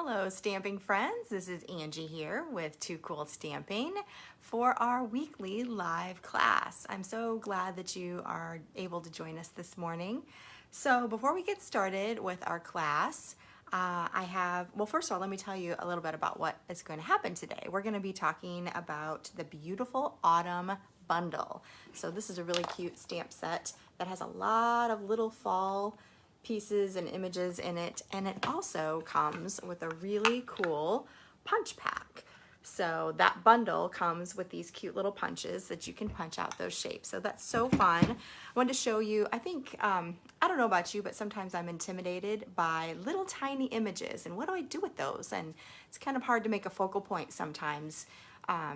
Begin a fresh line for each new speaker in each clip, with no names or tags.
Hello stamping friends, this is Angie here with Too Cool Stamping for our weekly live class. I'm so glad that you are able to join us this morning. So before we get started with our class, first of all, let me tell you a little bit about what is going to happen today. We're going to be talking about the beautiful autumn bundle. So this is a really cute stamp set that has a lot of little fall pieces and images in it, and it also comes with a really cool punch pack. So that bundle comes with these cute little punches that you can punch out those shapes. So that's so fun. I wanted to show you, I think, I don't know about you, but sometimes I'm intimidated by little tiny images and what do I do with those? And it's kind of hard to make a focal point sometimes.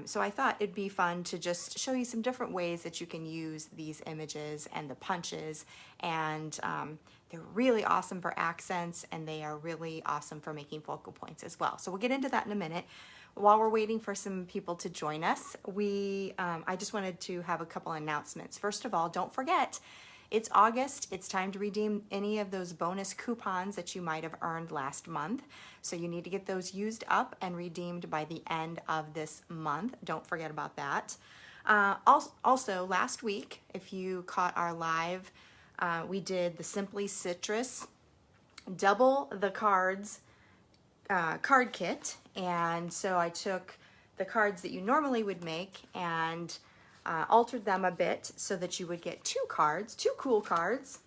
So I thought it'd be fun to just show you some different ways that you can use these images and the punches, and they're really awesome for accents, and they are really awesome for making focal points as well. So we'll get into that in a minute. While we're waiting for some people to join us, I just wanted to have a couple announcements. First of all, don't forget, it's August. It's time to redeem any of those bonus coupons that you might have earned last month. So you need to get those used up and redeemed by the end of this month. Don't forget about that. Also, last week, if you caught our live, we did the Simply Citrus double the cards card kit. And so I took the cards that you normally would make and altered them a bit so that you would get two cool cards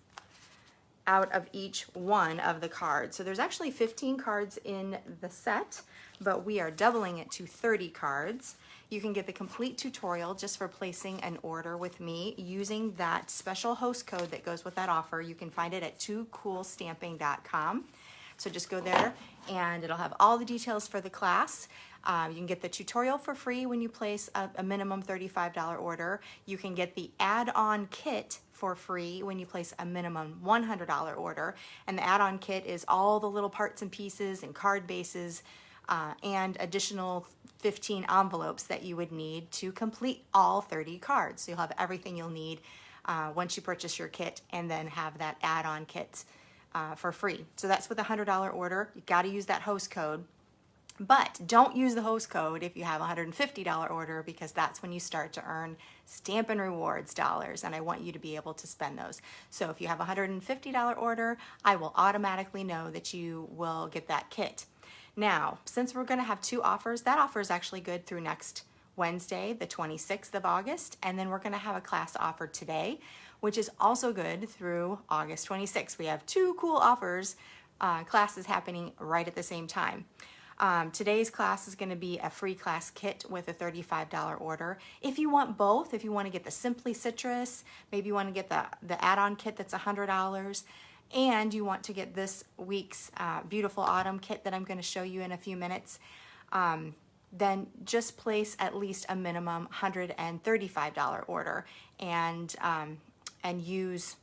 out of each one of the cards. So there's actually 15 cards in the set, but we are doubling it to 30 cards. You can get the complete tutorial just for placing an order with me using that special host code that goes with that offer. You can find it at toocoolstamping.com. So just go there and it'll have all the details for the class. You can get the tutorial for free when you place a minimum $35 order. You can get the add-on kit for free when you place a minimum $100 order. And the add-on kit is all the little parts and pieces and card bases and additional 15 envelopes that you would need to complete all 30 cards. So you'll have everything you'll need once you purchase your kit, and then have that add-on kit for free. So that's with a $100 order. You got to use that host code. But don't use the host code if you have a $150 order, because that's when you start to earn Stampin' Rewards dollars, and I want you to be able to spend those. So if you have a $150 order, I will automatically know that you will get that kit. Now, since we're going to have two offers, that offer is actually good through next Wednesday, the 26th of August, and then we're going to have a class offer today, which is also good through August 26th. We have two cool offers, classes happening right at the same time. Today's class is going to be a free class kit with a $35 order. If you want both, if you want to get the Simply Citrus, maybe you want to get the add-on kit that's $100, and you want to get this week's beautiful autumn kit that I'm going to show you in a few minutes, then just place at least a minimum $135 order and use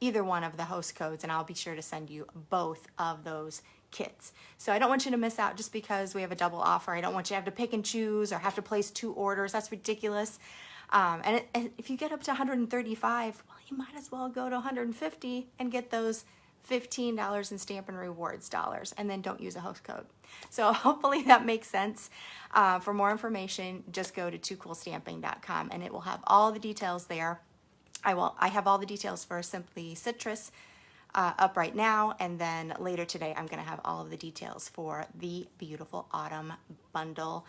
either one of the host codes, and I'll be sure to send you both of those kits. So I don't want you to miss out just because we have a double offer. I don't want you to have to pick and choose or have to place two orders. That's ridiculous. And if you get up to 135, well, you might as well go to 150 and get those $15 in Stampin' Rewards dollars, and then don't use a host code. So hopefully that makes sense. For more information, just go to toocoolstamping.com and it will have all the details there. I have all the details for Simply Citrus up right now, and then later today I'm going to have all of the details for the beautiful autumn bundle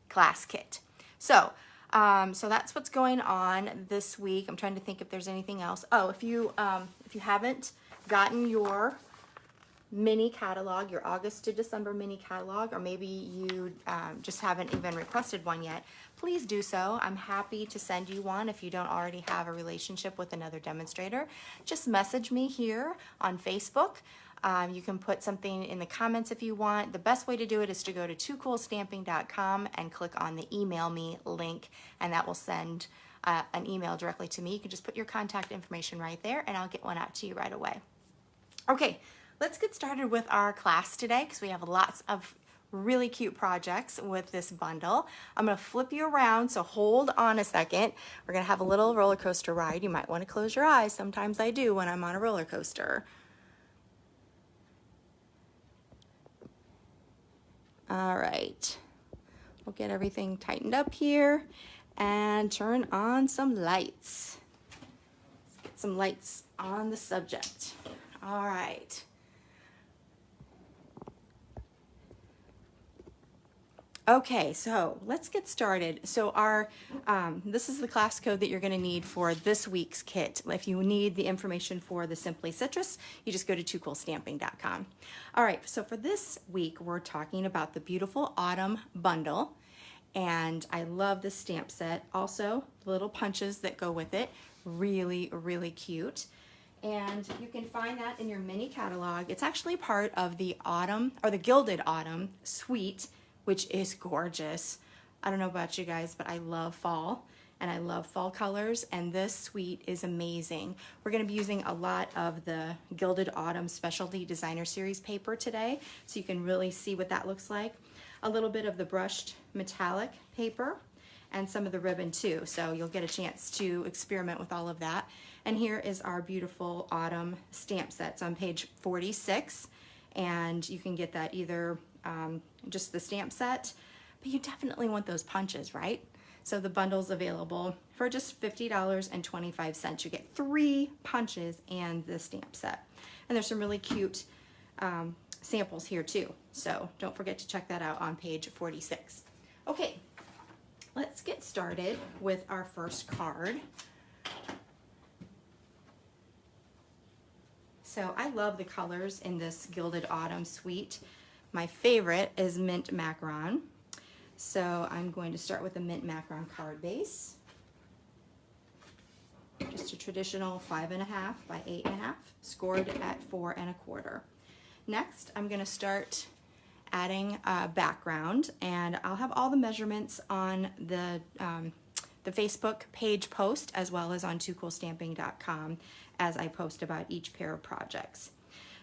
class kit. So that's what's going on this week. I'm trying to think if there's anything else. Oh, if you haven't gotten your mini catalog, your August to December mini catalog, or maybe you just haven't even requested one yet, please do so. I'm happy to send you one if you don't already have a relationship with another demonstrator. Just message me here on Facebook. You can put something in the comments if you want. The best way to do it is to go to toocoolstamping.com and click on the email me link, and that will send an email directly to me. You can just put your contact information right there and I'll get one out to you right away. Okay, let's get started with our class today because we have lots of really cute projects with this bundle. I'm going to flip you around, so hold on a second. We're going to have a little roller coaster ride. You might want to close your eyes. Sometimes I do when I'm on a roller coaster. All right, we'll get everything tightened up here and turn on some lights. Let's get some lights on the subject. All right. Okay, so let's get started. So this is the class code that you're going to need for this week's kit. If you need the information for the Simply Citrus, you just go to toocoolstamping.com. All right, so for this week, we're talking about the beautiful autumn bundle. And I love this stamp set. Also, the little punches that go with it. Really, really cute. And you can find that in your mini catalog. It's actually part of the autumn, or the Gilded Autumn Suite, which is gorgeous. I don't know about you guys, but I love fall and I love fall colors, and this suite is amazing. We're gonna be using a lot of the Gilded Autumn Specialty Designer Series paper today, so you can really see what that looks like. A little bit of the brushed metallic paper and some of the ribbon too, so you'll get a chance to experiment with all of that. And here is our beautiful autumn stamp sets on page 46, and you can get that either just the stamp set, but you definitely want those punches, right? So the bundle's available for just $50.25. You get 3 punches and the stamp set. And there's some really cute samples here too. So don't forget to check that out on page 46. Okay, let's get started with our first card. So I love the colors in this Gilded Autumn Suite. My favorite is Mint Macaron. So I'm going to start with a Mint Macaron card base. Just a traditional 5.5 by 8.5, scored at 4 1/4. Next, I'm gonna start adding a background, and I'll have all the measurements on the Facebook page post, as well as on toocoolstamping.com as I post about each pair of projects.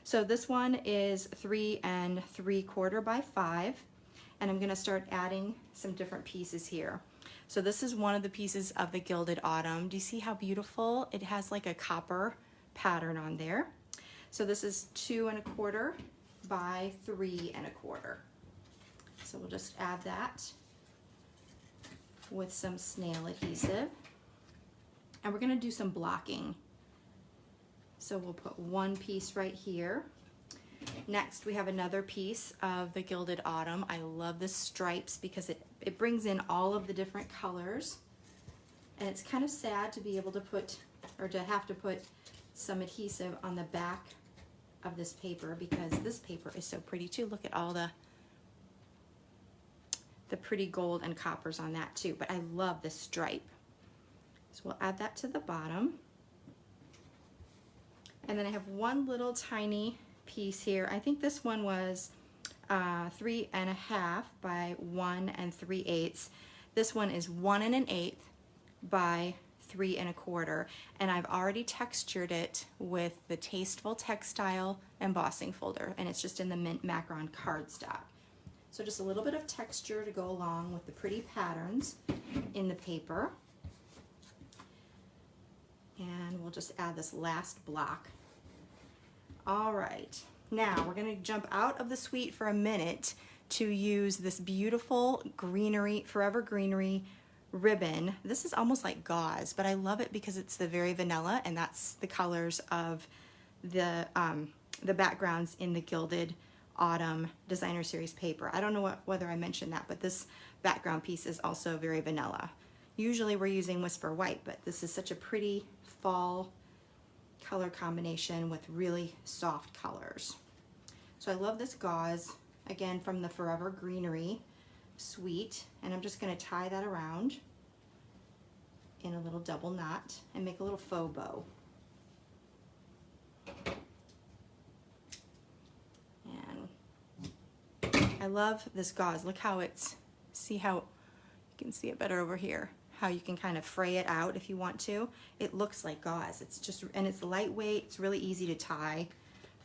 So this one is 3 3/4 by 5, and I'm gonna start adding some different pieces here. So this is one of the pieces of the Gilded Autumn. Do you see how beautiful? It has like a copper pattern on there. So this is 2 1/4 by 3 1/4. So we'll just add that with some snail adhesive. And we're gonna do some blocking. So we'll put one piece right here. Next, we have another piece of the Gilded Autumn. I love the stripes because it brings in all of the different colors. And it's kind of sad to be able to put, or to have to put some adhesive on the back of this paper, because this paper is so pretty too. Look at all the pretty gold and coppers on that too. But I love the stripe. So we'll add that to the bottom. And then I have one little tiny piece here. I think this one was 3 1/2 by 1 3/8. This one is 1 1/8 by 3 1/4. And I've already textured it with the Tasteful Textile embossing folder, and it's just in the Mint Macaron cardstock. So just a little bit of texture to go along with the pretty patterns in the paper. And we'll just add this last block. All right, now we're gonna jump out of the suite for a minute to use this beautiful Greenery, Forever Greenery ribbon. This is almost like gauze, but I love it because it's the very vanilla, and that's the colors of the backgrounds in the Gilded Autumn Designer Series paper. I don't know whether I mentioned that, but this background piece is also very vanilla. Usually we're using Whisper White, but this is such a pretty fall color combination with really soft colors. So I love this gauze, again from the Forever Greenery Suite, and I'm just going to tie that around in a little double knot and make a little faux bow. And I love this gauze. Look how it's, see how, you can see it better over here, how you can kind of fray it out if you want to. It looks like gauze. It's just, and it's lightweight, it's really easy to tie,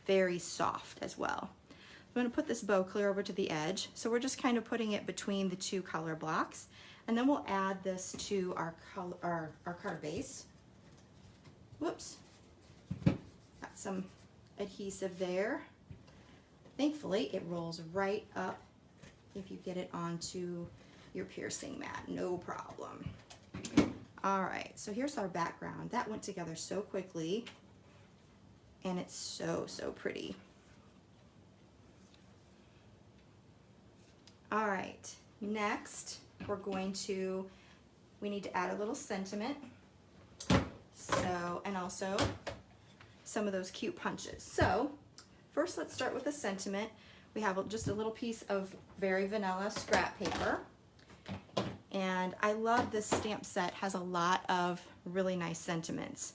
very soft as well. I'm going to put this bow clear over to the edge, so we're just kind of putting it between the 2 color blocks, and then we'll add this to our card base. Whoops, got some adhesive there. Thankfully it rolls right up if you get it onto your piercing mat, no problem. All right, so here's our background. That went together so quickly, and it's so, so pretty. All right, next we need to add a little sentiment. So, and also some of those cute punches. So first let's start with the sentiment. We have just a little piece of very vanilla scrap paper. And I love this stamp set, has a lot of really nice sentiments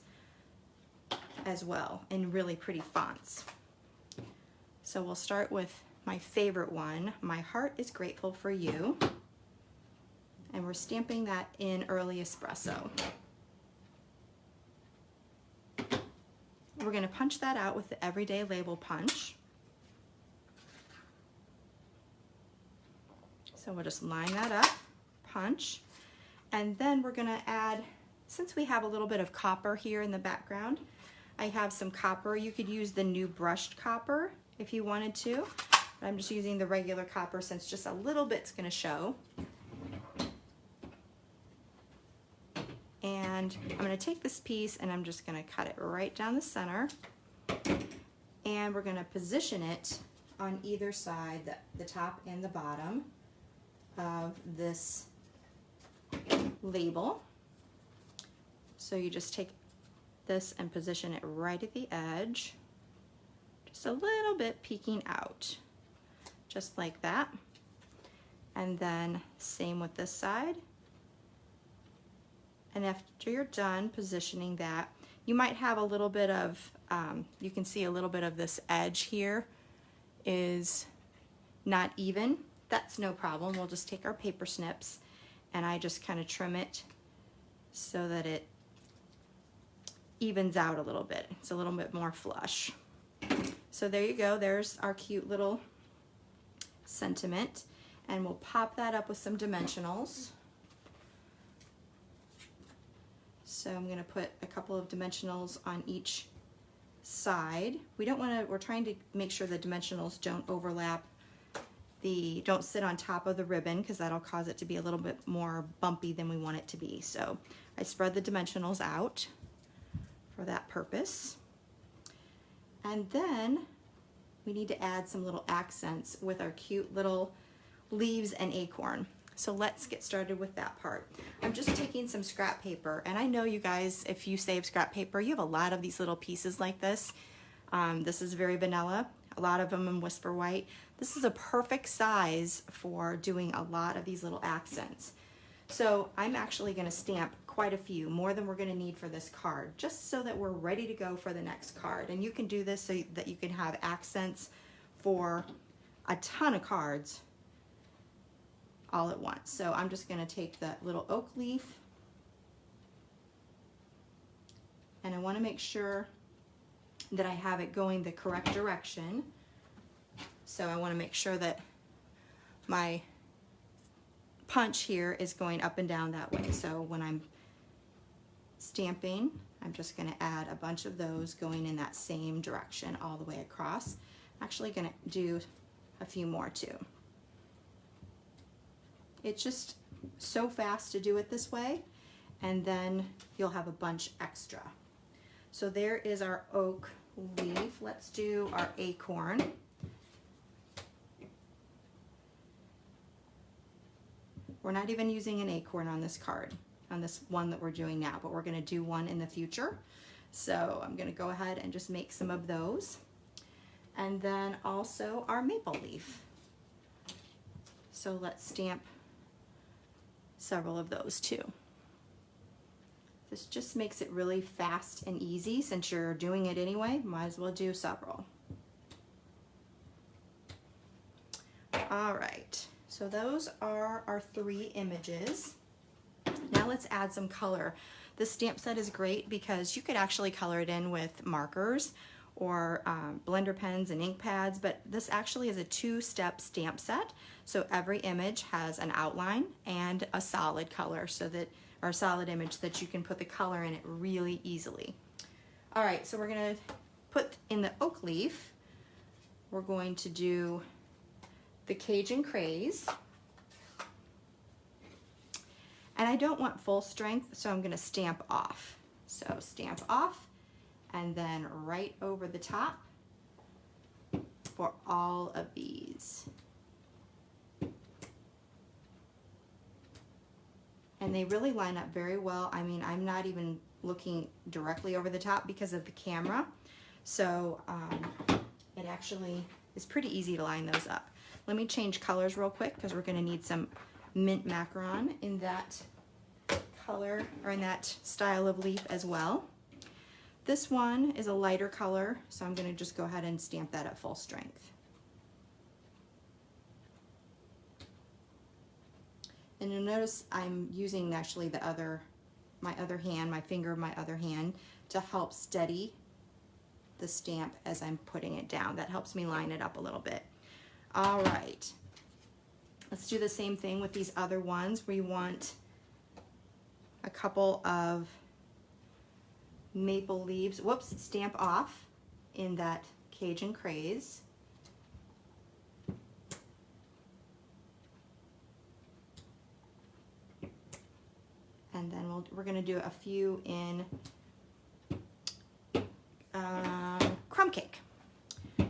as well in really pretty fonts. So we'll start with my favorite one, My Heart is Grateful for You. And we're stamping that in Early Espresso. We're going to punch that out with the Everyday Label punch. So we'll just line that up, punch, and then we're going to add, since we have a little bit of copper here in the background, I have some copper. You could use the new brushed copper if you wanted to, but I'm just using the regular copper since just a little bit's going to show. And I'm going to take this piece and I'm just going to cut it right down the center, and we're going to position it on either side, the top and the bottom of this label. So you just take this and position it right at the edge, just a little bit peeking out, just like that. And then same with this side. And after you're done positioning that, you might have a little bit of, you can see a little bit of this edge here is not even. That's no problem. We'll just take our paper snips and I just kind of trim it so that it evens out a little bit. It's a little bit more flush. So there you go. There's our cute little sentiment, and we'll pop that up with some dimensionals. So I'm going to put a couple of dimensionals on each side. We're trying to make sure the dimensionals don't overlap, don't sit on top of the ribbon, because that'll cause it to be a little bit more bumpy than we want it to be. So I spread the dimensionals out for that purpose. And then we need to add some little accents with our cute little leaves and acorn. So let's get started with that part. I'm just taking some scrap paper, and I know you guys, if you save scrap paper, you have a lot of these little pieces like this. This is very vanilla, a lot of them in Whisper White. This is a perfect size for doing a lot of these little accents. So I'm actually going to stamp quite a few, more than we're going to need for this card, just so that we're ready to go for the next card. And you can do this so that you can have accents for a ton of cards all at once. So I'm just going to take that little oak leaf, and I want to make sure that I have it going the correct direction. So I want to make sure that my punch here is going up and down that way. So when I'm stamping, I'm just going to add a bunch of those going in that same direction all the way across. I'm actually going to do a few more too. It's just so fast to do it this way, and then you'll have a bunch extra. So there is our oak leaf. Let's do our acorn. We're not even using an acorn on this card, on this one that we're doing now, but we're going to do one in the future. So I'm going to go ahead and just make some of those. And then also our maple leaf. So let's stamp several of those too. This just makes it really fast and easy. Since you're doing it anyway, might as well do several. All right, so those are our 3 images. Now let's add some color. This stamp set is great because you could actually color it in with markers or blender pens and ink pads, but this actually is a 2-step stamp set. So every image has an outline and a solid color, or a solid image that you can put the color in it really easily. All right, so we're gonna put in the oak leaf, we're going to do the Cajun Craze. And I don't want full strength, so I'm gonna stamp off. So stamp off, and then right over the top for all of these. And they really line up very well. I mean, I'm not even looking directly over the top because of the camera. So it actually is pretty easy to line those up. Let me change colors real quick because we're gonna need some mint macaron in that color or in that style of leaf as well. This one is a lighter color, so I'm gonna just go ahead and stamp that at full strength. And you'll notice I'm using actually my other hand, my finger of my other hand, to help steady the stamp as I'm putting it down. That helps me line it up a little bit. All right, let's do the same thing with these other ones. We want a couple of maple leaves. Whoops, stamp off in that Cajun Craze. And then we're going to do a few in crumb cake.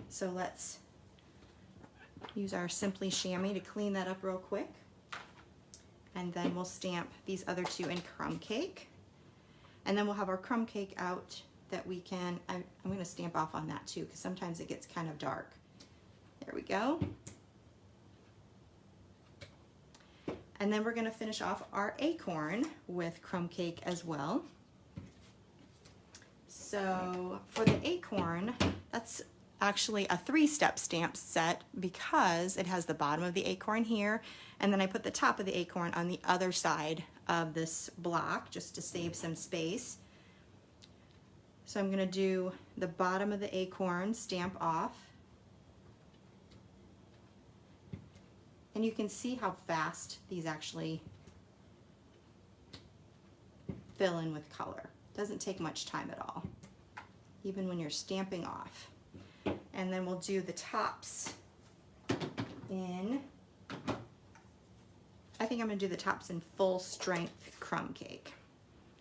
So let's use our Simply Chamois to clean that up real quick. And then we'll stamp these other two in crumb cake. And then we'll have our crumb cake out that we can, I'm going to stamp off on that too because sometimes it gets kind of dark. There we go. And then we're going to finish off our acorn with crumb cake as well. So for the acorn, that's actually a 3-step stamp set because it has the bottom of the acorn here, and then I put the top of the acorn on the other side of this block just to save some space. So I'm going to do the bottom of the acorn, stamp off. And you can see how fast these actually fill in with color. Doesn't take much time at all, even when you're stamping off. And then we'll do the tops in, I think I'm gonna do the tops in full strength crumb cake.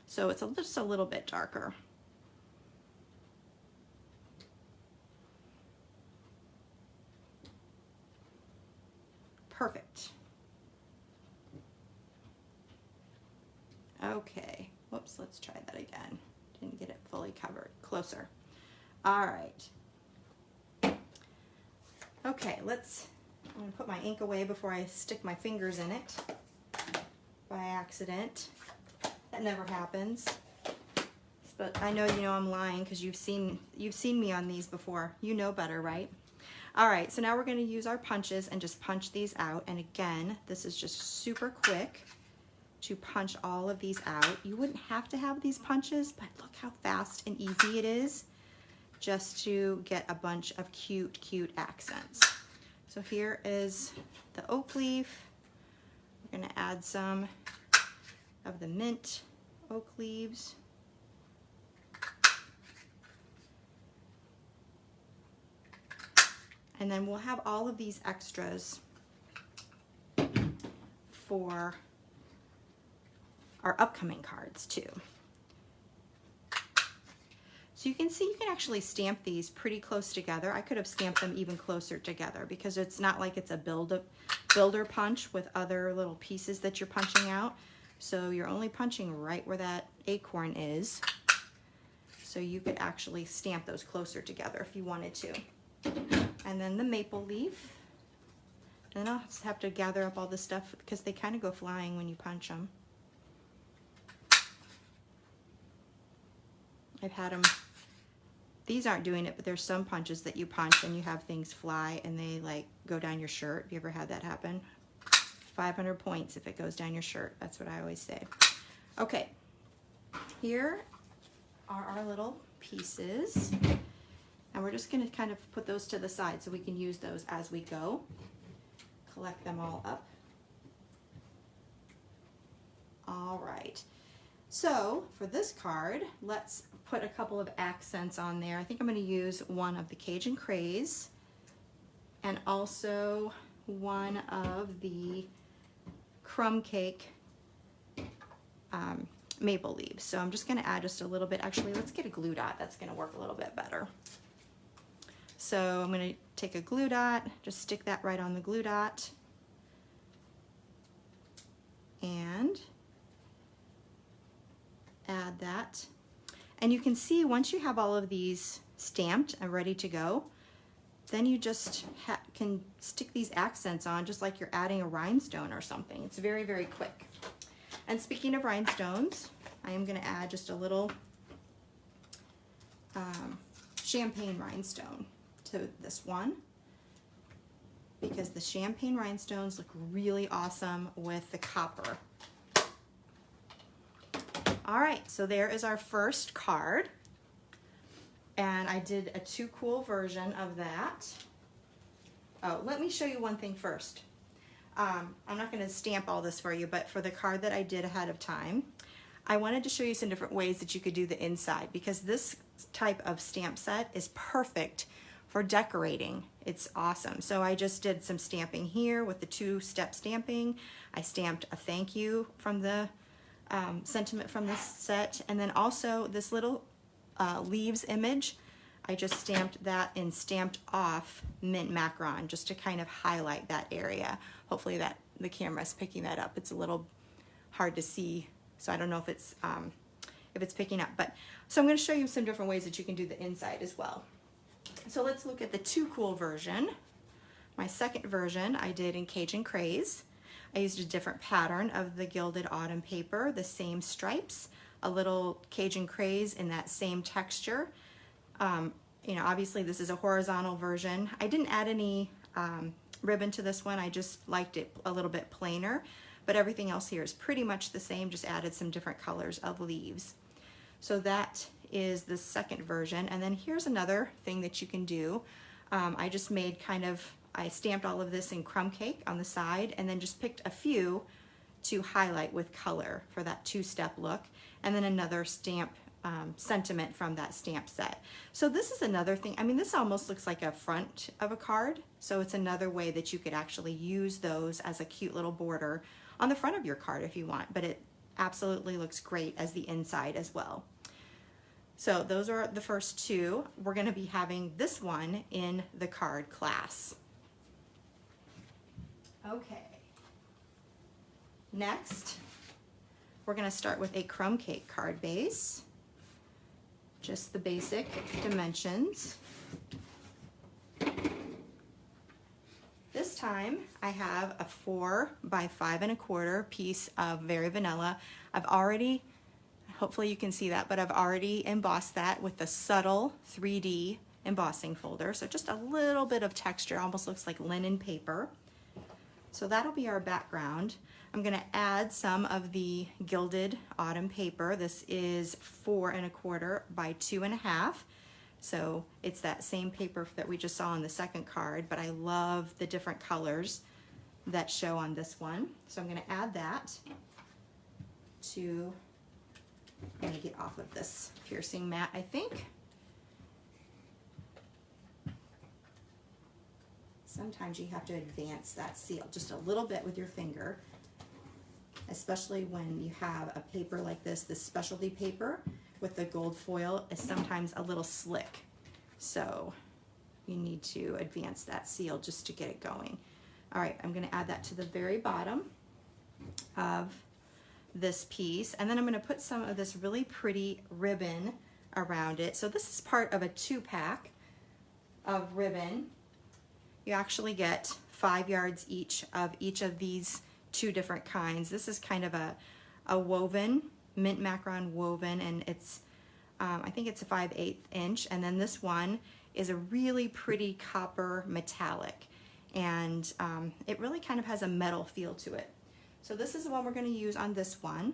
So it's just a little bit darker. Perfect. Okay, whoops, let's try that again. Didn't get it fully covered. Closer. All right. Okay, I'm gonna put my ink away before I stick my fingers in it by accident. That never happens. But I know you know I'm lying because you've seen me on these before. You know better, right? All right, so now we're going to use our punches and just punch these out. And again, this is just super quick to punch all of these out. You wouldn't have to have these punches, but look how fast and easy it is just to get a bunch of cute, cute accents. So here is the oak leaf. We're going to add some of the mint oak leaves. And then we'll have all of these extras for our upcoming cards too. So you can see you can actually stamp these pretty close together. I could have stamped them even closer together because it's not like it's a builder punch with other little pieces that you're punching out. So you're only punching right where that acorn is. So you could actually stamp those closer together if you wanted to. And then the maple leaf. And then I'll just have to gather up all this stuff because they kind of go flying when you punch them. I've had them, these aren't doing it, but there's some punches that you punch and you have things fly and they like go down your shirt. Have you ever had that happen? 500 points if it goes down your shirt. That's what I always say. Okay, here are our little pieces. And we're just going to kind of put those to the side so we can use those as we go. Collect them all up. All right. So for this card, let's put a couple of accents on there. I think I'm going to use one of the Cajun Craze and also one of the crumb cake maple leaves. So I'm just going to add just a little bit. Actually, let's get a glue dot. That's going to work a little bit better. So I'm going to take a glue dot, just stick that right on the glue dot, and add that. And you can see once you have all of these stamped and ready to go, then you just can stick these accents on just like you're adding a rhinestone or something. It's very, very quick. And speaking of rhinestones, I am going to add just a little champagne rhinestone to this one, because the champagne rhinestones look really awesome with the copper. All right, so there is our first card. And I did a Too Cool version of that. Oh, let me show you one thing first. I'm not going to stamp all this for you, but for the card that I did ahead of time, I wanted to show you some different ways that you could do the inside, because this type of stamp set is perfect for decorating. It's awesome. So I just did some stamping here with the 2-step stamping. I stamped a thank you from the sentiment from this set, and then also this little leaves image. I just stamped that in Stamped Off mint macaron just to kind of highlight that area. Hopefully that the camera's picking that up. It's a little hard to see, so I don't know if it's picking up. But so I'm going to show you some different ways that you can do the inside as well. So let's look at the Too Cool version. My second version I did in Cajun Craze. I used a different pattern of the Gilded Autumn paper, the same stripes, a little Cajun Craze in that same texture. You know, obviously this is a horizontal version. I didn't add any ribbon to this one. I just liked it a little bit plainer, but everything else here is pretty much the same, just added some different colors of leaves. So that is the second version. And then here's another thing that you can do. I just made I stamped all of this in crumb cake on the side, and then just picked a few to highlight with color for that 2-step look, and then another stamp sentiment from that stamp set. So this is another thing. I mean, this almost looks like a front of a card, so it's another way that you could actually use those as a cute little border on the front of your card if you want, but it absolutely looks great as the inside as well. So those are the first two. We're going to be having this one in the card class. Okay. Next, we're going to start with a crumb cake card base. Just the basic dimensions. This time I have a 4 by 5 1/4 piece of Very Vanilla. Hopefully you can see that, but I've already embossed that with the subtle 3D embossing folder. So just a little bit of texture, almost looks like linen paper. So that'll be our background. I'm going to add some of the Gilded Autumn paper. This is 4 1/4 by 2 1/2. So it's that same paper that we just saw on the second card, but I love the different colors that show on this one. So I'm going to add that to, I'm going to get off of this piercing mat, I think. Sometimes you have to advance that seal just a little bit with your finger, especially when you have a paper like this specialty paper with the gold foil is sometimes a little slick. So you need to advance that seal just to get it going. All right, I'm going to add that to the very bottom of this piece, and then I'm going to put some of this really pretty ribbon around it. So this is part of a 2-pack of ribbon. You actually get 5 yards each of these 2 different kinds. This is kind of a woven, mint macaron woven, and it's I think it's a 5/8 inch, and then this one is a really pretty copper metallic, and it really kind of has a metal feel to it. So this is the one we're going to use on this one,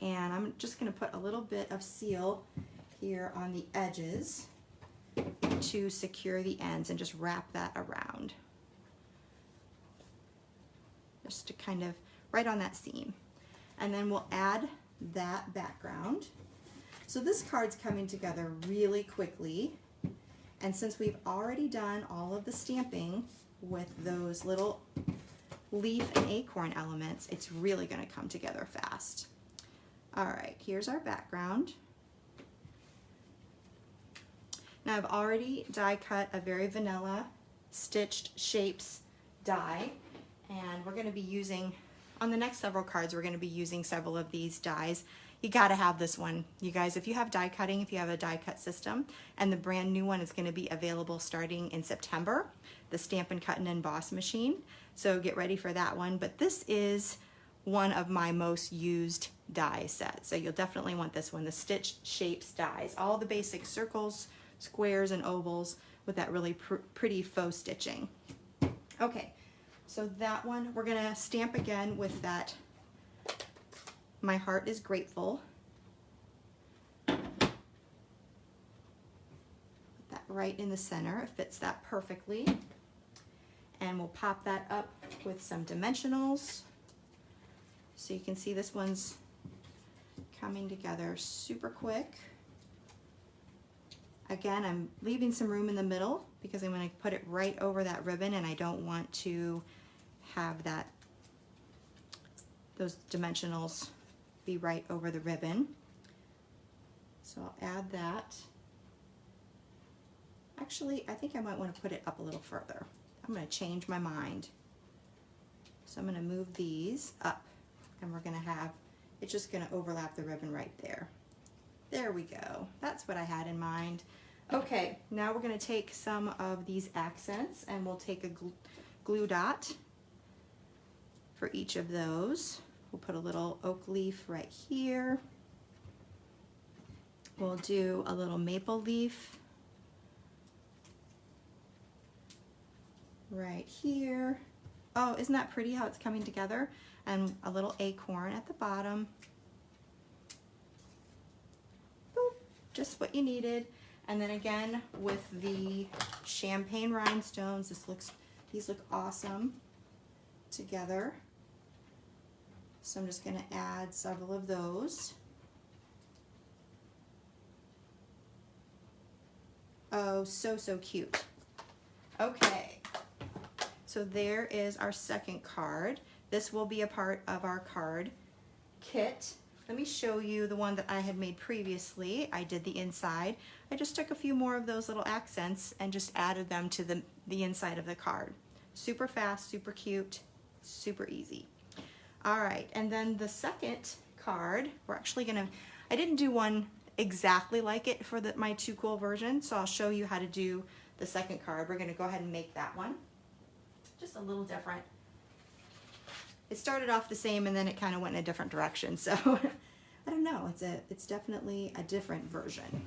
and I'm just going to put a little bit of seal here on the edges to secure the ends and just wrap that around, just to kind of right on that seam. And then we'll add that background. So this card's coming together really quickly, and since we've already done all of the stamping with those little leaf and acorn elements, it's really going to come together fast. All right, here's our background. Now I've already die cut a very vanilla stitched shapes die, and we're going to be using, on the next several cards, we're going to be using several of these dies. You got to have this one, you guys. If you have die cutting, if you have a die cut system, and the brand new one is going to be available starting in September, the Stampin' Cut and Emboss machine. So get ready for that one. But this is one of my most used die sets. So you'll definitely want this one, the Stitched Shapes dies. All the basic circles, squares, and ovals with that really pretty faux stitching. Okay, so that one, we're gonna stamp again with that My Heart is Grateful. Put that right in the center. It fits that perfectly. And we'll pop that up with some dimensionals. So you can see this one's coming together super quick. Again, I'm leaving some room in the middle because I'm going to put it right over that ribbon, and I don't want to have those dimensionals be right over the ribbon. So I'll add that. Actually, I think I might want to put it up a little further. I'm going to change my mind. So I'm going to move these up, and we're going to have, it's just going to overlap the ribbon right there. There we go. That's what I had in mind. Okay, now we're going to take some of these accents, and we'll take a glue dot for each of those. We'll put a little oak leaf right here. We'll do a little maple leaf right here. Oh, isn't that pretty how it's coming together? And a little acorn at the bottom. Boop, just what you needed. And then again with the champagne rhinestones, these look awesome together. So I'm just going to add several of those. Oh, so cute. Okay, so there is our second card. This will be a part of our card kit. Let me show you the one that I had made previously. I did the inside. I just took a few more of those little accents and just added them to the inside of the card. Super fast, super cute, super easy. All right, and then the second card, we're actually gonna, I didn't do one exactly like it for my Too Cool version, so I'll show you how to do the second card. We're gonna go ahead and make that one. Just a little different. It started off the same and then it kind of went in a different direction, so I don't know, it's definitely a different version.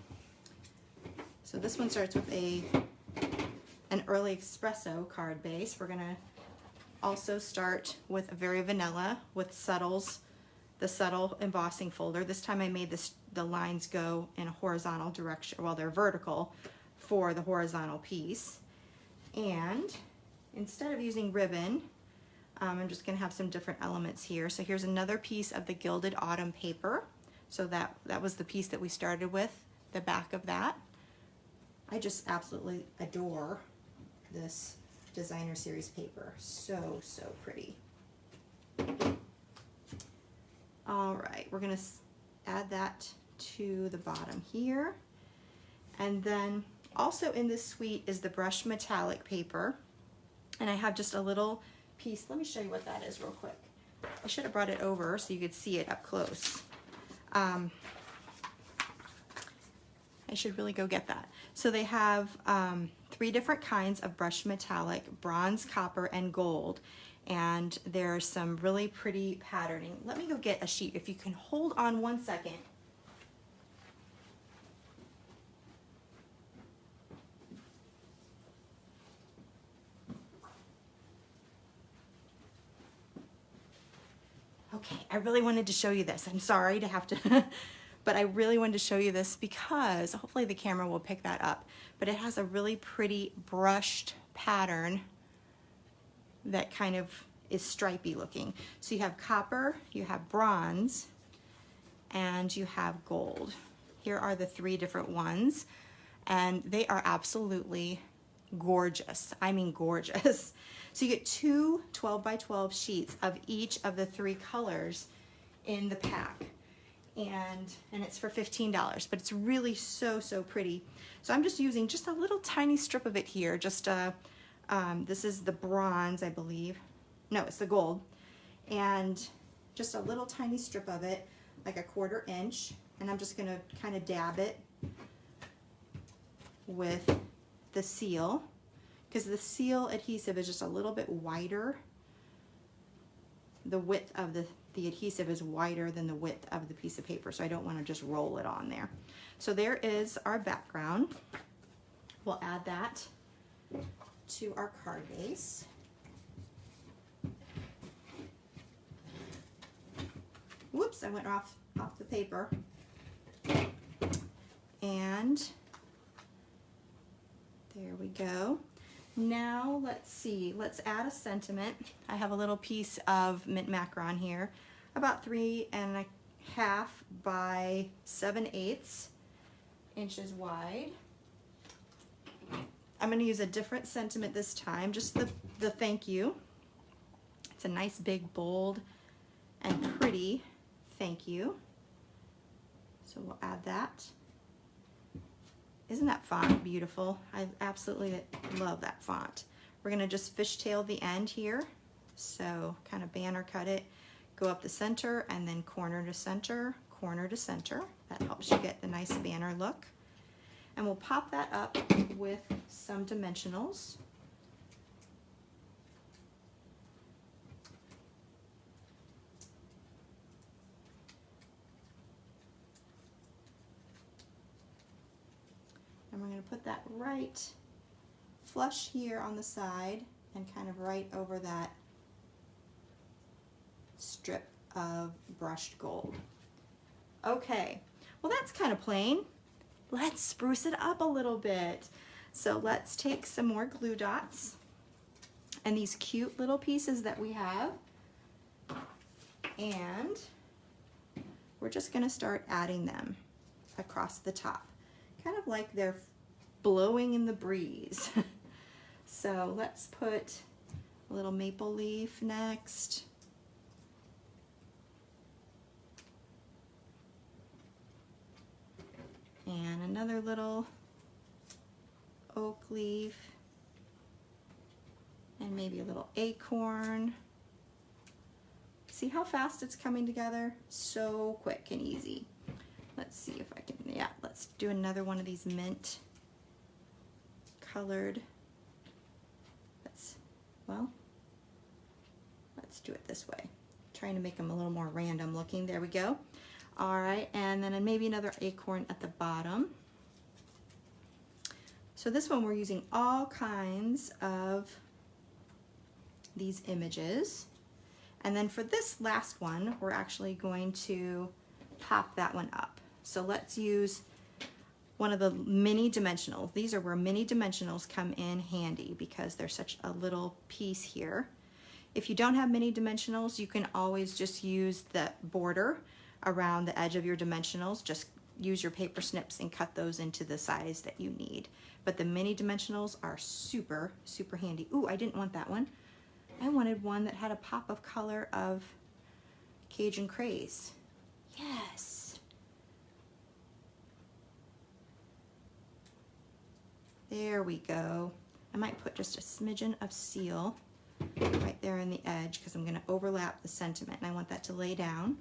So this one starts with an early espresso card base. We're gonna also start with a very vanilla with the subtle embossing folder. This time I made the lines go in a horizontal direction, well, they're vertical for the horizontal piece. And instead of using ribbon, I'm just going to have some different elements here. So here's another piece of the Gilded Autumn paper. So that was the piece that we started with, the back of that. I just absolutely adore this designer series paper. So pretty. All right, we're going to add that to the bottom here. And then also in this suite is the brushed metallic paper. And I have just a little piece. Let me show you what that is real quick. I should have brought it over so you could see it up close. I should really go get that. So they have 3 different kinds of brushed metallic: bronze, copper, and gold. And there's some really pretty patterning. Let me go get a sheet. If you can hold on one second. Okay, I really wanted to show you this. I'm sorry to have to, but I really wanted to show you this because hopefully the camera will pick that up. But it has a really pretty brushed pattern that kind of is stripy looking. So you have copper, you have bronze, and you have gold. Here are the 3 different ones, and they are absolutely gorgeous. I mean gorgeous. So you get two 12 by 12 sheets of each of the 3 colors in the pack. And it's for $15, but it's really so pretty. So I'm just using just a little tiny strip of it here. Just this is the bronze, I believe. No, it's the gold. And just a little tiny strip of it, like a 1/4 inch. And I'm just gonna kind of dab it with the seal, because the seal adhesive is just a little bit wider. The width of the adhesive is wider than the width of the piece of paper, so I don't want to just roll it on there. So there is our background. We'll add that to our card base. Whoops, I went off the paper. And there we go. Now let's see, let's add a sentiment. I have a little piece of mint macaron here, about 3.5 by 7/8 inches wide. I'm going to use a different sentiment this time, just the thank you. It's a nice big bold and pretty thank you. So we'll add that. Isn't that font beautiful? I absolutely love that font. We're gonna just fishtail the end here. So kind of banner cut it, go up the center and then corner to center, corner to center. That helps you get the nice banner look. And we'll pop that up with some dimensionals. And we're going to put that right flush here on the side and kind of right over that strip of brushed gold. Okay, well that's kind of plain. Let's spruce it up a little bit. So let's take some more glue dots and these cute little pieces that we have, and we're just going to start adding them across the top, kind of like they're blowing in the breeze. So let's put a little maple leaf next. And another little oak leaf. And maybe a little acorn. See how fast it's coming together? So quick and easy. Let's see if I can, yeah, let's do another one of these mint colored. Let's do it this way. Trying to make them a little more random looking. There we go. All right, and then maybe another acorn at the bottom. So this one we're using all kinds of these images. And then for this last one, we're actually going to pop that one up. So let's use one of the mini dimensionals. These are where mini dimensionals come in handy because they're such a little piece here. If you don't have mini dimensionals, you can always just use the border around the edge of your dimensionals. Just use your paper snips and cut those into the size that you need. But the mini dimensionals are super, super handy. Ooh, I didn't want that one. I wanted one that had a pop of color of Cajun Craze. Yes. There we go. I might put just a smidgen of seal right there in the edge because I'm going to overlap the sentiment and I want that to lay down.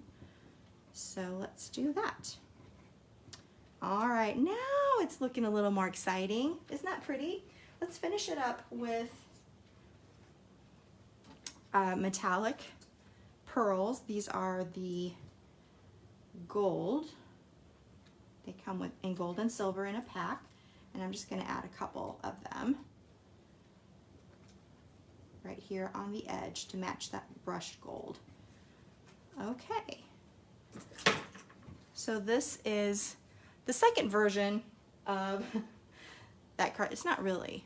So let's do that. All right, now it's looking a little more exciting. Isn't that pretty? Let's finish it up with metallic pearls. These are the gold. They come in gold and silver in a pack, and I'm just going to add a couple of them right here on the edge to match that brushed gold. Okay, so this is the second version of that card. It's not really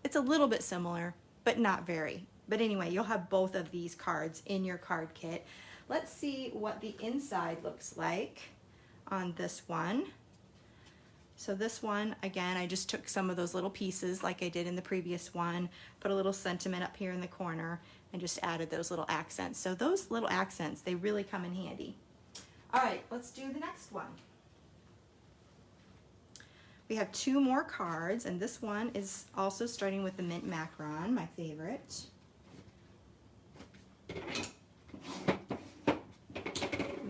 it's a little bit similar, but not very. But anyway, you'll have both of these cards in your card kit. Let's see what the inside looks like on this one. So this one, again, I just took some of those little pieces like I did in the previous one, put a little sentiment up here in the corner, and just added those little accents. So those little accents, they really come in handy. All right, let's do the next one. We have 2 more cards, and this one is also starting with the mint macaron, my favorite.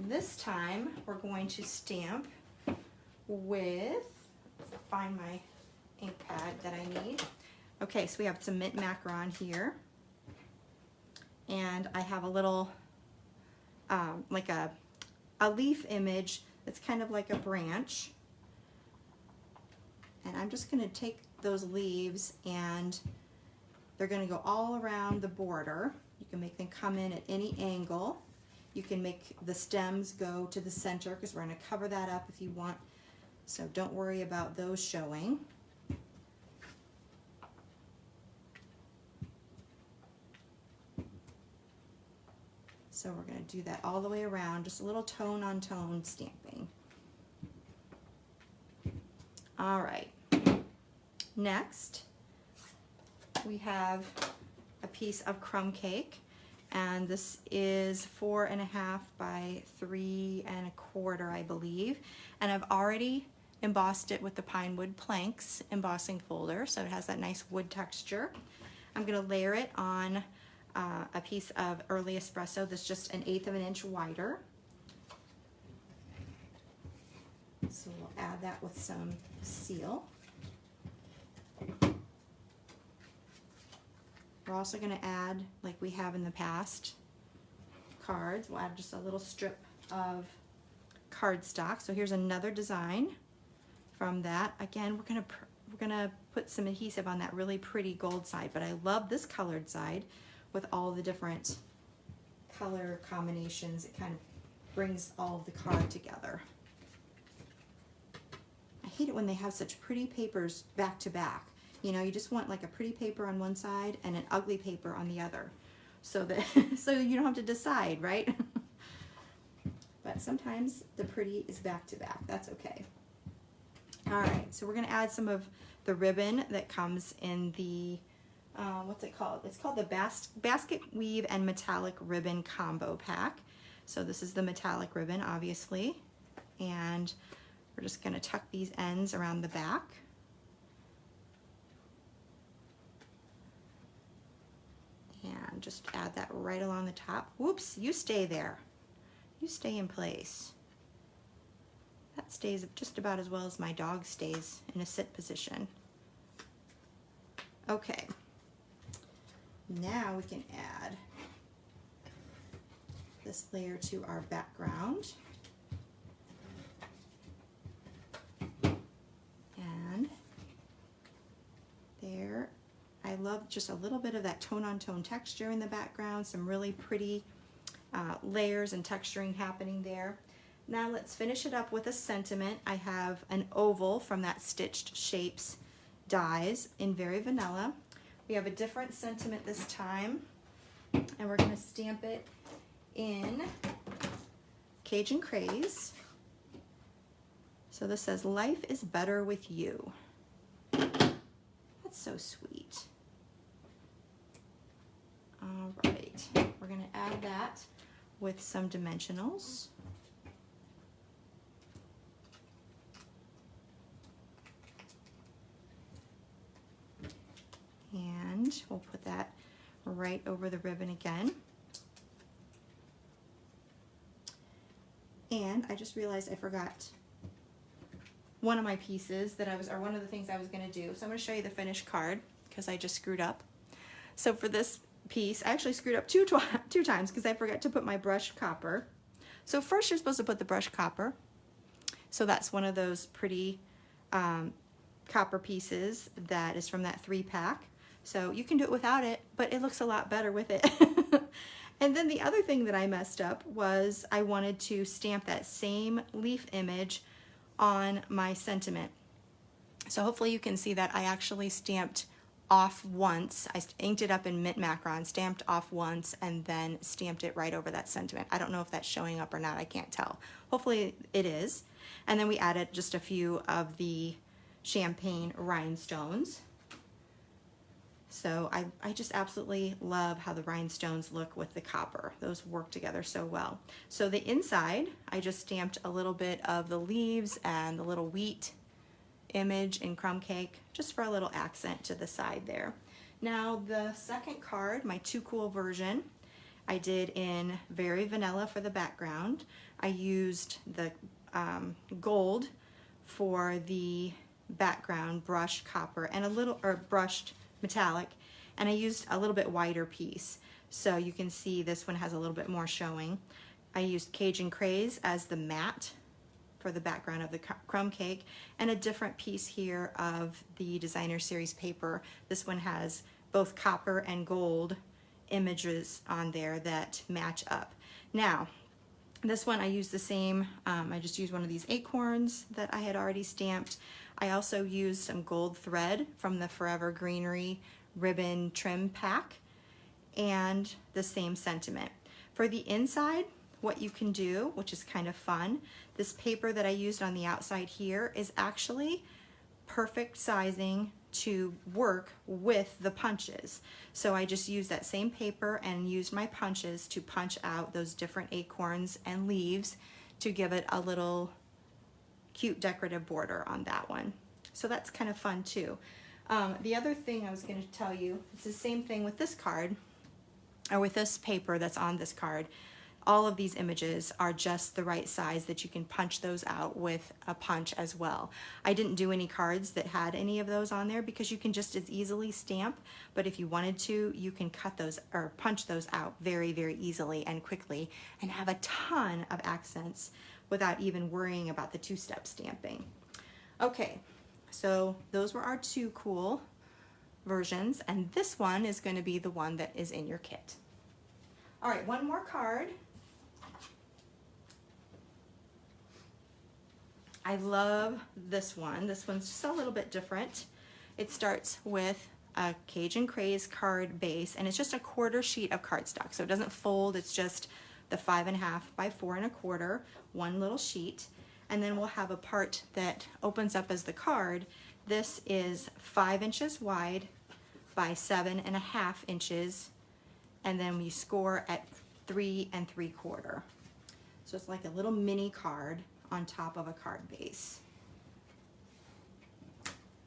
This time we're going to stamp with, let's find my ink pad that I need. Okay, so we have some mint macaron here, and I have a little like a leaf image that's kind of like a branch, and I'm just going to take those leaves and they're going to go all around the border. You can make them come in at any angle. You can make the stems go to the center because we're going to cover that up if you want, so don't worry about those showing. So we're going to do that all the way around, just a little tone on tone stamping. All right, next we have a piece of crumb cake, and this is 4.5 by 3.25, I believe, and I've already embossed it with the Pinewood Planks embossing folder, so it has that nice wood texture. I'm going to layer it on a piece of early espresso that's just 1/8 of an inch wider. So we'll add that with some seal. We're also going to add, like we have in the past, cards. We'll add just a little strip of cardstock. So here's another design from that. Again, we're gonna put some adhesive on that really pretty gold side, but I love this colored side with all the different color combinations. It kind of brings all of the card together. I hate it when they have such pretty papers back to back. You know, you just want like a pretty paper on one side and an ugly paper on the other, so that so you don't have to decide, right? But sometimes the pretty is back to back. That's okay. All right, so we're going to add some of the ribbon that comes in the what's it called? It's called the basket weave and metallic ribbon combo pack. So this is the metallic ribbon, obviously, and we're just going to tuck these ends around the back. And just add that right along the top. Whoops, you stay there. You stay in place. That stays just about as well as my dog stays in a sit position. Okay. Now we can add this layer to our background. And there, I love just a little bit of that tone-on-tone texture in the background, some really pretty layers and texturing happening there. Now let's finish it up with a sentiment. I have an oval from that Stitched Shapes dies in Very Vanilla. We have a different sentiment this time, and we're going to stamp it in Cajun Craze. So this says, "Life is better with you." That's so sweet. All right, we're going to add that with some dimensionals. And we'll put that right over the ribbon again. And I just realized I forgot one of my pieces that or one of the things I was going to do. So I'm going to show you the finished card because I just screwed up. So for this piece, I actually screwed up two times because I forgot to put my brushed copper. So first you're supposed to put the brushed copper. So that's one of those pretty copper pieces that is from that 3-pack. So you can do it without it, but it looks a lot better with it. And then the other thing that I messed up was I wanted to stamp that same leaf image on my sentiment. So hopefully you can see that I actually stamped off once. I inked it up in mint macron, stamped off once, and then stamped it right over that sentiment. I don't know if that's showing up or not, I can't tell. Hopefully it is. And then we added just a few of the champagne rhinestones. So I just absolutely love how the rhinestones look with the copper. Those work together so well. So the inside, I just stamped a little bit of the leaves and the little wheat image in crumb cake, just for a little accent to the side there. Now the second card, my Too Cool version, I did in Very Vanilla for the background. I used the gold for the background, brushed copper, and a little, or brushed metallic, and I used a little bit wider piece. So you can see this one has a little bit more showing. I used Cajun Craze as the matte for the background of the crumb cake, and a different piece here of the designer series paper. This one has both copper and gold images on there that match up. Now, this one I used the same, I just used one of these acorns that I had already stamped. I also used some gold thread from the Forever Greenery ribbon trim pack, and the same sentiment. For the inside, what you can do, which is kind of fun, this paper that I used on the outside here is actually perfect sizing to work with the punches. So I just used that same paper and used my punches to punch out those different acorns and leaves to give it a little cute decorative border on that one. So that's kind of fun too. The other thing I was going to tell you, it's the same thing with this card, or with this paper that's on this card. All of these images are just the right size that you can punch those out with a punch as well. I didn't do any cards that had any of those on there because you can just as easily stamp, but if you wanted to, you can cut those or punch those out very, very easily and quickly and have a ton of accents without even worrying about the two-step stamping. Okay, so those were our Too Cool versions, and this one is going to be the one that is in your kit. All right, one more card. I love this one. This one's just a little bit different. It starts with a Cajun Craze card base, and it's just a quarter sheet of cardstock, so it doesn't fold. It's just the 5.5 by 4.25, one little sheet, and then we'll have a part that opens up as the card. This is 5 inches wide by 7.5 inches, and then we score at 3 3/4. So it's like a little mini card on top of a card base.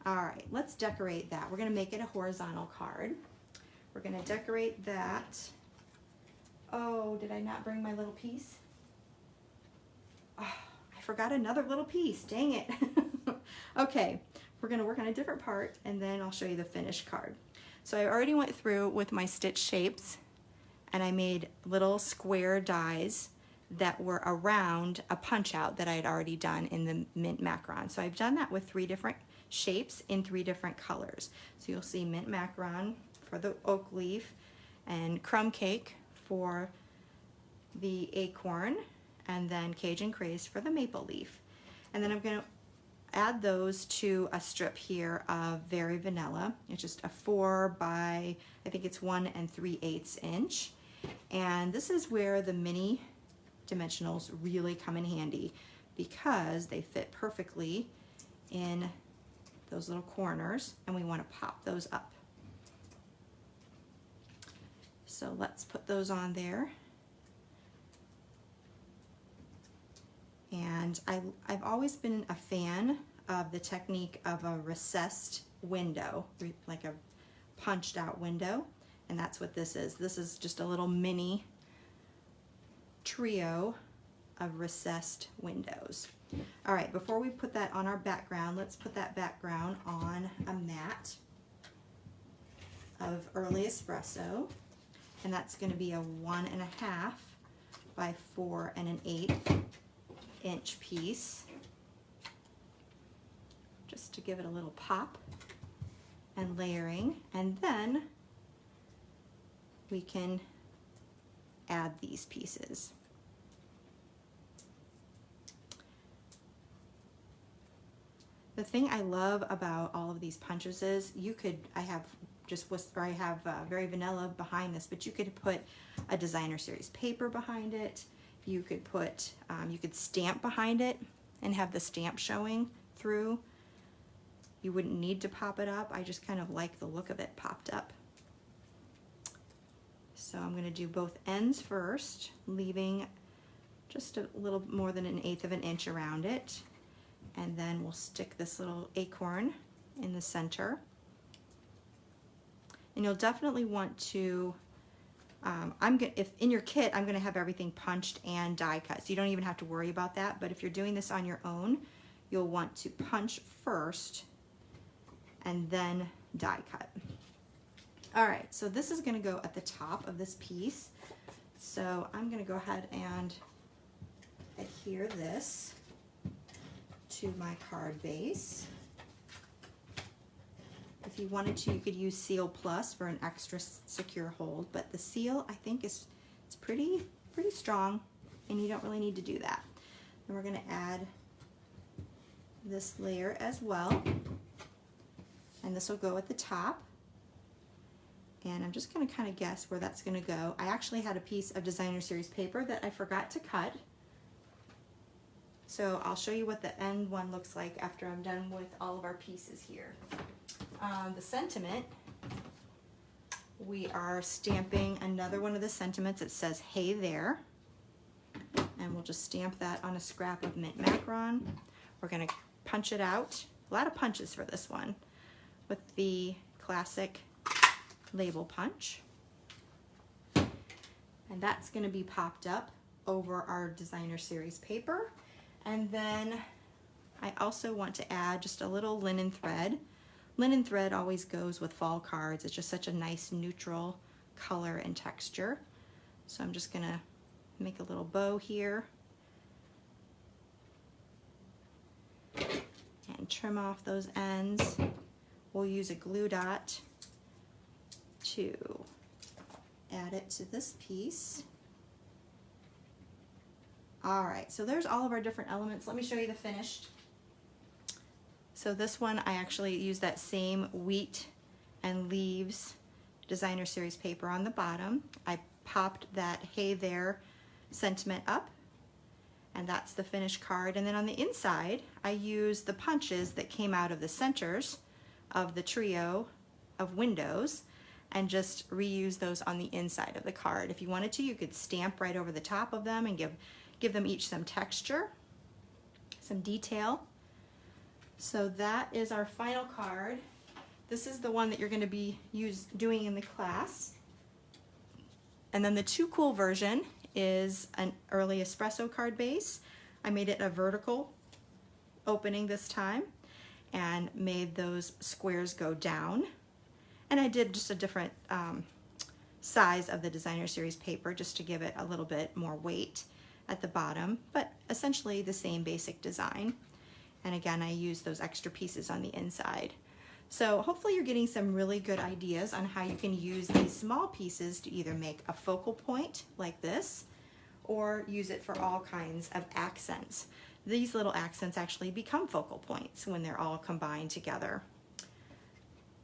All right, let's decorate that. We're gonna make it a horizontal card. We're gonna decorate that. Oh, did I not bring my little piece? Oh, I forgot another little piece, dang it. Okay, we're gonna work on a different part and then I'll show you the finished card. So I already went through with my stitch shapes and I made little square dies that were around a punch out that I had already done in the mint macaron. So I've done that with 3 different shapes in 3 different colors. So you'll see mint macaron for the oak leaf and crumb cake for the acorn, and then Cajun Craze for the maple leaf. And then I'm going to add those to a strip here of Very Vanilla. It's just a 4 by, I think it's 1 3/8 inch. And this is where the mini dimensionals really come in handy because they fit perfectly in those little corners and we want to pop those up. So let's put those on there. And I've always been a fan of the technique of a recessed window, like a punched out window, and that's what this is. This is just a little mini trio of recessed windows. All right, before we put that on our background, let's put that background on a mat of Early Espresso, and that's going to be a 1.5 by 4 1/8 inch piece, just to give it a little pop and layering, and then we can add these pieces. The thing I love about all of these punches is I have very vanilla behind this, but you could put a designer series paper behind it. You could put, you could stamp behind it and have the stamp showing through. You wouldn't need to pop it up. I just kind of like the look of it popped up. So I'm going to do both ends first, leaving just a little more than 1/8 of an inch around it. And then we'll stick this little acorn in the center. And you'll definitely want to, if in your kit, I'm gonna have everything punched and die cut. So you don't even have to worry about that. But if you're doing this on your own, you'll want to punch first and then die cut. All right, so this is gonna go at the top of this piece. So I'm gonna go ahead and adhere this to my card base. If you wanted to, you could use Seal Plus for an extra secure hold, but the seal I think it's pretty strong, and you don't really need to do that. And we're going to add this layer as well, and this will go at the top. And I'm just going to kind of guess where that's going to go. I actually had a piece of designer series paper that I forgot to cut. So I'll show you what the end one looks like after I'm done with all of our pieces here. The sentiment, we are stamping another one of the sentiments. It says, "Hey there." And we'll just stamp that on a scrap of mint macaron. We're going to punch it out. A lot of punches for this one with the classic label punch. And that's going to be popped up over our designer series paper. And then I also want to add just a little linen thread. Linen thread always goes with fall cards. It's just such a nice neutral color and texture. So I'm just gonna make a little bow here and trim off those ends. We'll use a glue dot to add it to this piece. All right, so there's all of our different elements. Let me show you the finished. So this one, I actually used that same wheat and leaves designer series paper on the bottom. I popped that "Hey there" sentiment up, and that's the finished card. And then on the inside, I used the punches that came out of the centers of the trio of windows and just reuse those on the inside of the card. If you wanted to, you could stamp right over the top of them and give them each some texture, some detail. So that is our final card. This is the one that you're going to be doing in the class. And then the Too Cool version is an early espresso card base. I made it a vertical opening this time and made those squares go down. And I did just a different size of the designer series paper just to give it a little bit more weight at the bottom, but essentially the same basic design. And again, I used those extra pieces on the inside. So hopefully you're getting some really good ideas on how you can use these small pieces to either make a focal point like this, or use it for all kinds of accents. These little accents actually become focal points when they're all combined together.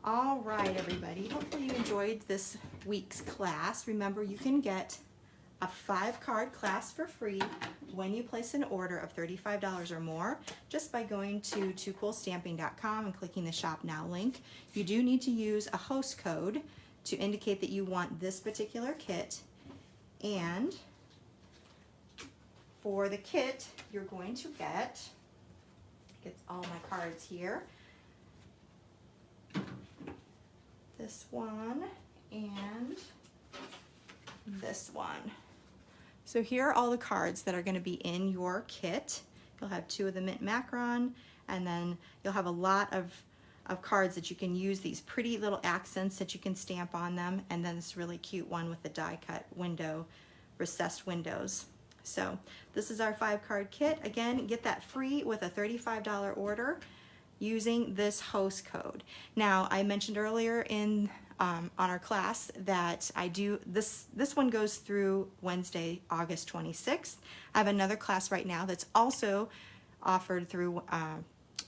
All right, everybody, hopefully you enjoyed this week's class. Remember, you can get a 5-card class for free when you place an order of $35 or more just by going to toocoolstamping.com and clicking the Shop Now link. You do need to use a host code to indicate that you want this particular kit. And for the kit, you're going to get all my cards here. This one and this one. So here are all the cards that are going to be in your kit. You'll have 2 of the mint macaron, and then you'll have a lot of cards that you can use, these pretty little accents that you can stamp on them, and then this really cute one with the die cut window, recessed windows. So this is our 5-card kit. Again, get that free with a $35 order using this host code. Now, I mentioned earlier on our class that I do this one goes through Wednesday, August 26th. I have another class right now that's also offered through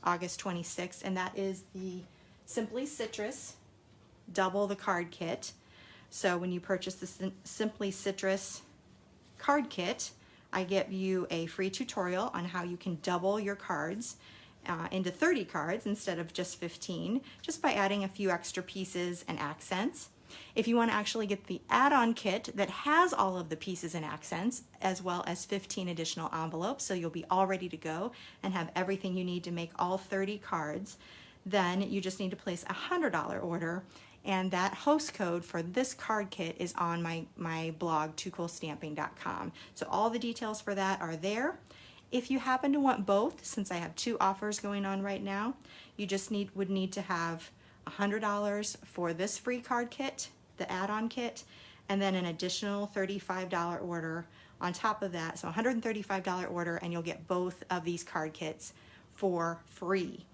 August 26th, and that is the Simply Citrus Double the Card Kit. So when you purchase the Simply Citrus card kit, I give you a free tutorial on how you can double your cards into 30 cards instead of just 15, just by adding a few extra pieces and accents. If you want to actually get the add-on kit that has all of the pieces and accents, as well as 15 additional envelopes, so you'll be all ready to go and have everything you need to make all 30 cards, then you just need to place a $100 order, and that host code for this card kit is on my blog, toocoolstamping.com. So all the details for that are there. If you happen to want both, since I have 2 offers going on right now, you just would need to have $100 for this free card kit, the add-on kit, and then an additional $35 order on top of that. So $135 order, and you'll get both of these card kits for free.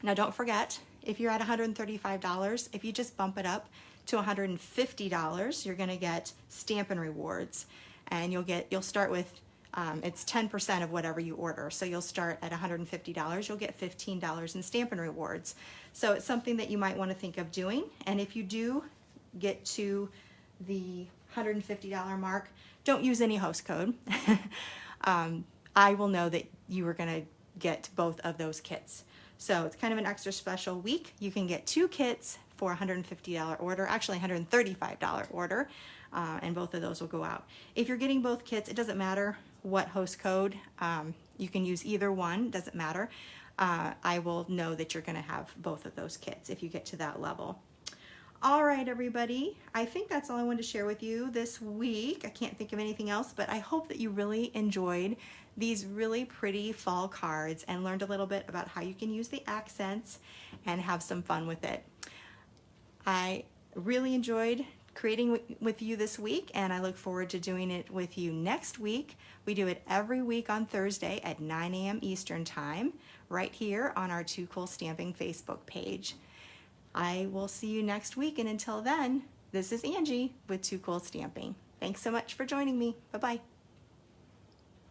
Now don't forget, if you're at $135, if you just bump it up to $150, you're going to get Stampin' Rewards, and you'll start with it's 10% of whatever you order. So you'll start at $150, you'll get $15 in Stampin' Rewards. So it's something that you might want to think of doing. And if you do get to the $150 mark, don't use any host code. I will know that you are going to get both of those kits. So it's kind of an extra special week. You can get 2 kits for a $150 order, actually $135 order, and both of those will go out. If you're getting both kits, it doesn't matter what host code. You can use either one, doesn't matter. I will know that you're going to have both of those kits if you get to that level. All right, everybody, I think that's all I wanted to share with you this week. I can't think of anything else, but I hope that you really enjoyed these really pretty fall cards and learned a little bit about how you can use the accents and have some fun with it. I really enjoyed creating with you this week, and I look forward to doing it with you next week. We do it every week on Thursday at 9 a.m. Eastern Time, right here on our Too Cool Stamping Facebook page. I will see you next week, and until then, this is Angie with Too Cool Stamping. Thanks so much for joining me. Bye-bye.